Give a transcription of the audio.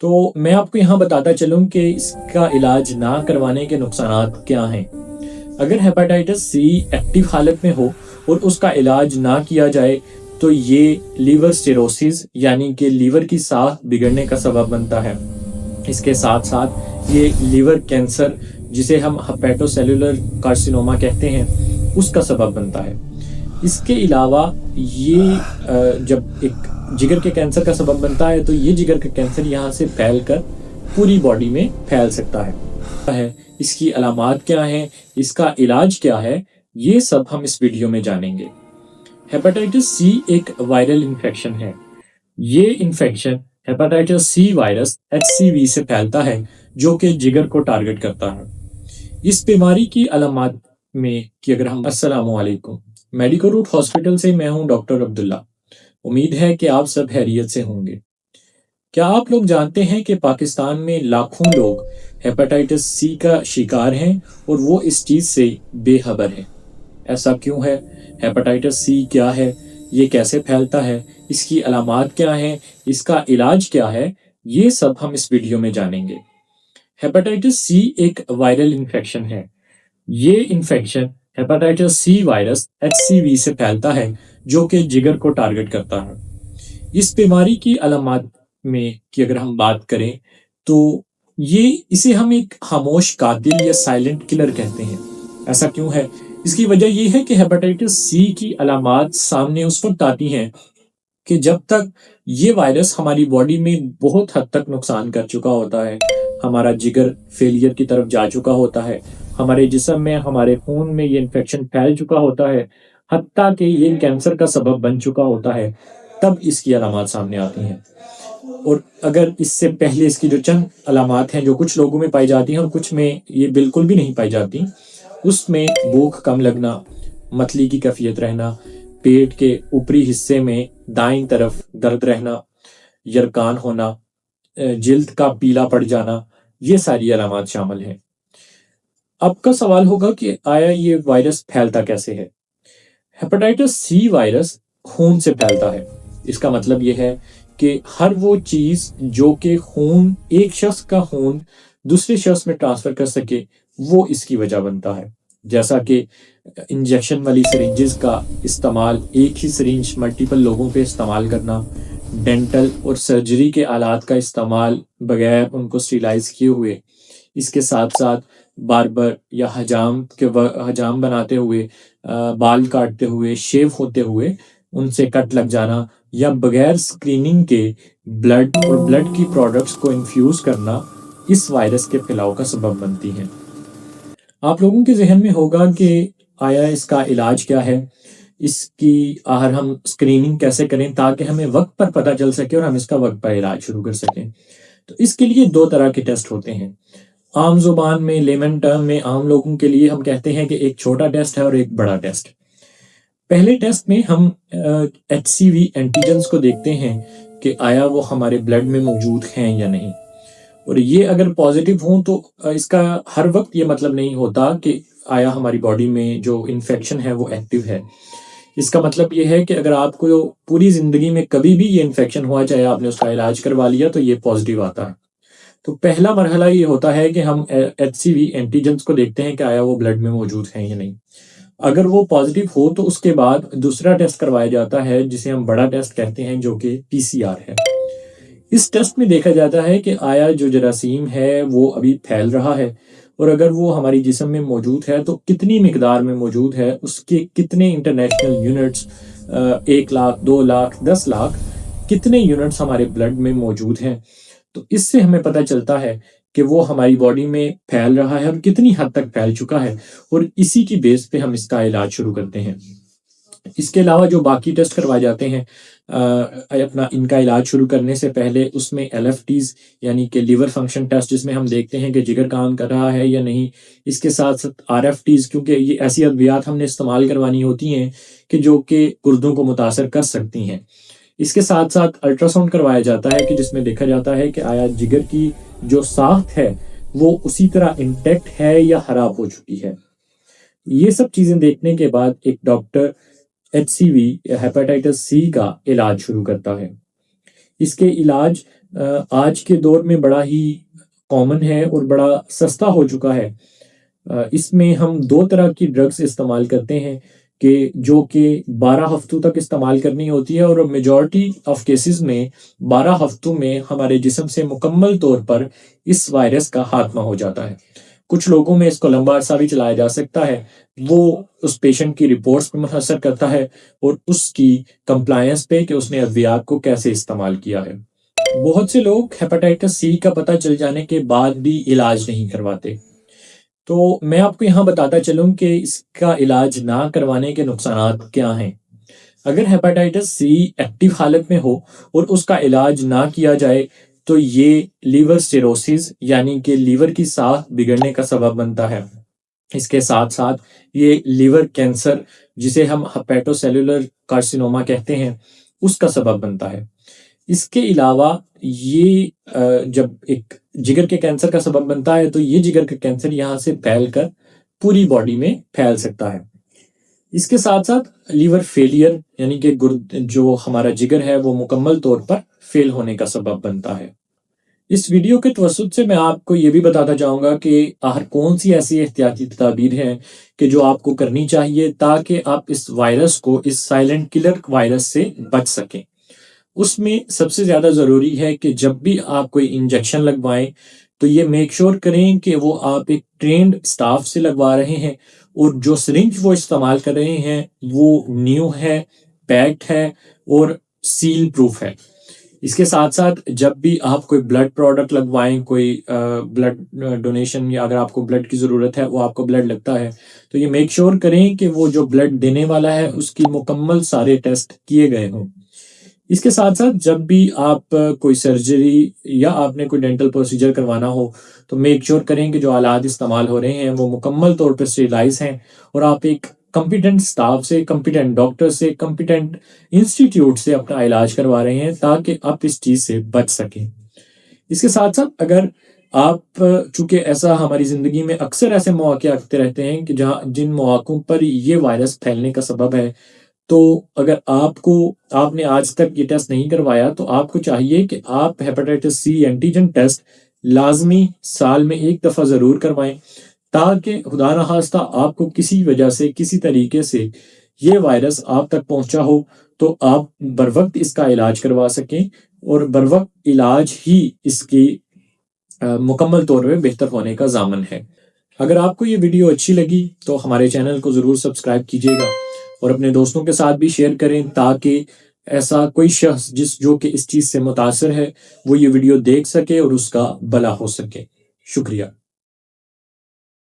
तो मैं आपको यहाँ बताता चलूँ कि इसका इलाज ना करवाने के नुकसानात क्या हैं। अगर हेपेटाइटिस सी एक्टिव हालत में हो और उसका इलाज ना किया जाए तो ये लीवर सिरोसिस यानी कि लीवर की साख बिगड़ने का सबब बनता है। इसके साथ साथ ये लीवर कैंसर, जिसे हम हेपेटोसेलुलर कार्सिनोमा कहते हैं, उसका सबब बनता है। इसके अलावा ये जब एक जिगर के कैंसर का सबब बनता है तो ये जिगर का कैंसर यहाँ से फैलकर पूरी बॉडी में फैल सकता है। इसकी अलामात क्या हैं, इसका इलाज क्या है, ये सब हम इस वीडियो में जानेंगे। हेपेटाइटिस सी एक वायरल इन्फेक्शन है। ये infection hepatitis C virus HCV से फैलता है, जो कि जिगर को टारगेट करता है। इस बीमारी की अलामात में कि अगर हम अस्सलामुअलैकुम, मेडिकल रूट हॉस्पिटल से मैं हूं डॉक्टर अब्दुल्ला। उम्मीद है कि आप सब खैरियत से होंगे। क्या आप लोग जानते हैं कि पाकिस्तान में लाखों लोग हेपेटाइटिस सी का शिकार हैं और वो इस चीज़ से बेखबर हैं। ऐसा क्यों है? हेपेटाइटिस सी क्या है? ये कैसे फैलता है? इसकी अलामात क्या हैं? इसका इलाज क्या है? ये सब हम इस वीडियो में जानेंगे। हेपेटाइटिस सी एक वायरल इन्फेक्शन है। ये infection hepatitis C virus HCV से फैलता है, जो कि जिगर को टारगेट करता है। इस बीमारी की अलामात में कि अगर हम बात करें तो इसे हम एक खामोश कातिल या साइलेंट किलर कहते हैं। ऐसा क्यों है? इसकी वजह यह है कि हेपेटाइटिस सी की अलामात सामने उस वक्त आती हैं कि जब तक ये वायरस हमारी बॉडी में बहुत हद तक नुकसान कर चुका होता है, हमारा जिगर फेलियर की तरफ जा चुका होता है, हमारे जिस्म में, हमारे खून में ये इन्फेक्शन फैल चुका होता है, हत्ता कि ये कैंसर का सबब बन चुका होता है, तब इसकी अलामात सामने आती हैं। और अगर इससे पहले इसकी जो चंद अलामात हैं जो कुछ लोगों में पाई जाती हैं और कुछ में ये बिल्कुल भी नहीं पाई जाती, उसमें भूख कम लगना, मतली की कैफियत रहना, पेट के ऊपरी हिस्से में दाईं तरफ दर्द रहना, यरकान होना, जिल्द का पीला पड़ जाना, ये सारी अलामात शामिल हैं। आपका सवाल होगा कि आया ये वायरस फैलता कैसे है? हेपेटाइटिस सी वायरस खून से फैलता है। इसका मतलब यह है कि हर वो चीज जो कि खून, एक शख्स का खून दूसरे शख्स में ट्रांसफर कर सके, वो इसकी वजह बनता है। जैसा कि इंजेक्शन वाली सिरिंजेस का इस्तेमाल, एक ही सिरिंज मल्टीपल लोगों पे इस्तेमाल करना, डेंटल और सर्जरी के आलात का इस्तेमाल बगैर उनको स्टेरिलाइज किए हुए, इसके साथ साथ बार्बर या हजाम बनाते हुए, बाल काटते हुए, शेव होते हुए उनसे कट लग जाना, या बगैर स्क्रीनिंग के ब्लड और ब्लड की प्रोडक्ट्स को इन्फ्यूज करना इस वायरस के फैलाव का सबब बनती हैं। आप लोगों के जहन में होगा कि आया इसका इलाज क्या है, इसकी आखिर हम स्क्रीनिंग कैसे करें ताकि हमें वक्त पर पता चल सके और हम इसका वक्त पर इलाज शुरू कर सकें। तो इसके लिए दो तरह के टेस्ट होते हैं। आम जुबान में, लेमन टर्म में, आम लोगों के लिए हम कहते हैं कि एक छोटा टेस्ट है और एक बड़ा टेस्ट। पहले टेस्ट में हम HCV एंटीजन्स को देखते हैं कि आया वो हमारे ब्लड में मौजूद हैं या नहीं, और ये अगर पॉजिटिव हों तो इसका हर वक्त ये मतलब नहीं होता कि आया हमारी बॉडी में जो इन्फेक्शन है वो एक्टिव है। इसका मतलब ये है कि अगर आपको पूरी जिंदगी में कभी भी ये इन्फेक्शन हुआ, चाहे आपने उसका इलाज करवा लिया, तो ये पॉजिटिव आता है। तो पहला मरहला ये होता है कि हम HCV एंटीजन्स को देखते हैं कि आया वो ब्लड में मौजूद हैं या नहीं। अगर वो पॉजिटिव हो तो उसके बाद दूसरा टेस्ट करवाया जाता है जिसे हम बड़ा टेस्ट कहते हैं, जो कि PCR है। इस टेस्ट में देखा जाता है कि आया जो जरासीम है वो अभी फैल रहा है, और अगर वो हमारी जिस्म में मौजूद है तो कितनी मिकदार में मौजूद है, उसके कितने इंटरनेशनल यूनिट्स, 1 लाख, 2 लाख, 10 लाख, कितने यूनिट्स हमारे ब्लड में मौजूद हैं। तो इससे हमें पता चलता है कि वो हमारी बॉडी में फैल रहा है और कितनी हद तक फैल चुका है, और इसी की बेस पे हम इसका इलाज शुरू करते हैं। इसके अलावा जो बाकी टेस्ट करवाए जाते हैं अपना इनका इलाज शुरू करने से पहले, उसमें LFTs यानी कि लीवर फंक्शन टेस्ट, जिसमें हम देखते हैं कि जिगर काम कर रहा है या नहीं। इसके साथ साथ RFTs, क्योंकि ये ऐसी अद्वियात हमने इस्तेमाल करवानी होती हैं कि जो कि गुर्दों को मुतासर कर सकती हैं। इसके साथ साथ अल्ट्रासाउंड करवाया जाता है कि जिसमें देखा जाता है कि आया जिगर की जो साख्त है वो उसी तरह इंटैक्ट है या खराब हो चुकी है। ये सब चीजें देखने के बाद एक डॉक्टर HCV या हेपेटाइटिस सी का इलाज शुरू करता है। इसके इलाज آج کے دور میں بڑا ہی کامن ہے اور بڑا سستا ہو چکا ہے۔ اس میں ہم دو طرح کی ڈرگس استعمال کرتے ہیں کہ جو کہ 12 ہفتوں تک استعمال کرنی ہوتی ہے، اور میجورٹی آف کیسز میں 12 ہفتوں میں ہمارے جسم سے مکمل طور پر اس وائرس کا خاتمہ ہو جاتا ہے۔ کچھ لوگوں میں اس کو لمبا عرصہ بھی چلایا جا سکتا ہے، وہ اس پیشنٹ کی رپورٹس پہ منحصر کرتا ہے اور اس کی کمپلائنس پہ کہ اس نے ادویات کو کیسے استعمال کیا ہے۔ بہت سے لوگ ہیپاٹائٹس سی کا پتہ چل جانے کے بعد بھی علاج نہیں کرواتے، تو میں آپ کو یہاں بتاتا چلوں کہ اس کا علاج نہ کروانے کے نقصانات کیا ہیں۔ اگر ہیپاٹائٹس سی ایکٹیو حالت میں ہو اور اس کا علاج نہ کیا جائے تو یہ لیور سیروسز یعنی کہ لیور کی ساخت بگڑنے کا سبب بنتا ہے۔ اس کے ساتھ ساتھ یہ لیور کینسر، جسے ہم ہیپیٹو سیلولر کارسینوما کہتے ہیں، اس کا سبب بنتا ہے۔ اس کے علاوہ یہ جب ایک جگر کے کینسر کا سبب بنتا ہے تو یہ جگر کا کینسر یہاں سے پھیل کر پوری باڈی میں پھیل سکتا ہے۔ اس کے ساتھ ساتھ لیور فیلئر یعنی کہ جو ہمارا جگر ہے وہ مکمل طور پر فیل ہونے کا سبب بنتا ہے۔ اس ویڈیو کے توسط سے میں آپ کو یہ بھی بتاتا چاہوں گا کہ آخر کون سی ایسی احتیاطی تدابیر ہیں کہ جو آپ کو کرنی چاہیے تاکہ آپ اس وائرس کو، اس سائلنٹ کلر وائرس سے بچ سکیں۔ اس میں سب سے زیادہ ضروری ہے کہ جب بھی آپ کوئی انجیکشن لگوائیں تو یہ میک شور کریں کہ وہ آپ ایک ٹرینڈ سٹاف سے لگوا رہے ہیں، اور جو سرنج وہ استعمال کر رہے ہیں وہ نیو ہے، پیکڈ ہے اور سیل پروف ہے۔ اس کے ساتھ ساتھ جب بھی آپ کوئی بلڈ پروڈکٹ لگوائیں، کوئی بلڈ ڈونیشن، یا اگر آپ کو بلڈ کی ضرورت ہے، وہ آپ کو بلڈ لگتا ہے، تو یہ میک شور کریں کہ وہ جو بلڈ دینے والا ہے اس کی مکمل سارے ٹیسٹ کیے گئے ہوں۔ اس کے ساتھ ساتھ جب بھی آپ کوئی سرجری یا آپ نے کوئی ڈینٹل پروسیجر کروانا ہو تو میک شور کریں کہ جو آلات استعمال ہو رہے ہیں وہ مکمل طور پر اسٹیرلائز ہیں، اور آپ ایک کمپیٹنٹ سٹاف سے، کمپیٹنٹ ڈاکٹر سے، کمپیٹنٹ انسٹیٹیوٹ سے اپنا علاج کروا رہے ہیں تاکہ آپ اس چیز سے بچ سکیں۔ اس کے ساتھ ساتھ اگر آپ، چونکہ ایسا ہماری زندگی میں اکثر ایسے مواقع آتے رہتے ہیں کہ جن مواقعوں پر یہ وائرس پھیلنے کا سبب ہے، تو اگر آپ نے آج تک یہ ٹیسٹ نہیں کروایا تو آپ کو چاہیے کہ آپ ہیپاٹائٹس سی اینٹیجن ٹیسٹ لازمی سال میں ایک دفعہ ضرور کروائیں، تاکہ خدا نخواستہ آپ کو کسی وجہ سے، کسی طریقے سے یہ وائرس آپ تک پہنچا ہو تو آپ بر وقت اس کا علاج کروا سکیں، اور بر وقت علاج ہی اس کی مکمل طور پہ بہتر ہونے کا ضامن ہے۔ اگر آپ کو یہ ویڈیو اچھی لگی تو ہمارے چینل کو ضرور سبسکرائب کیجیے گا، اور اپنے دوستوں کے ساتھ بھی شیئر کریں تاکہ ایسا کوئی شخص جو کہ اس چیز سے متاثر ہے وہ یہ ویڈیو دیکھ سکے اور اس کا بھلا ہو سکے۔ شکریہ۔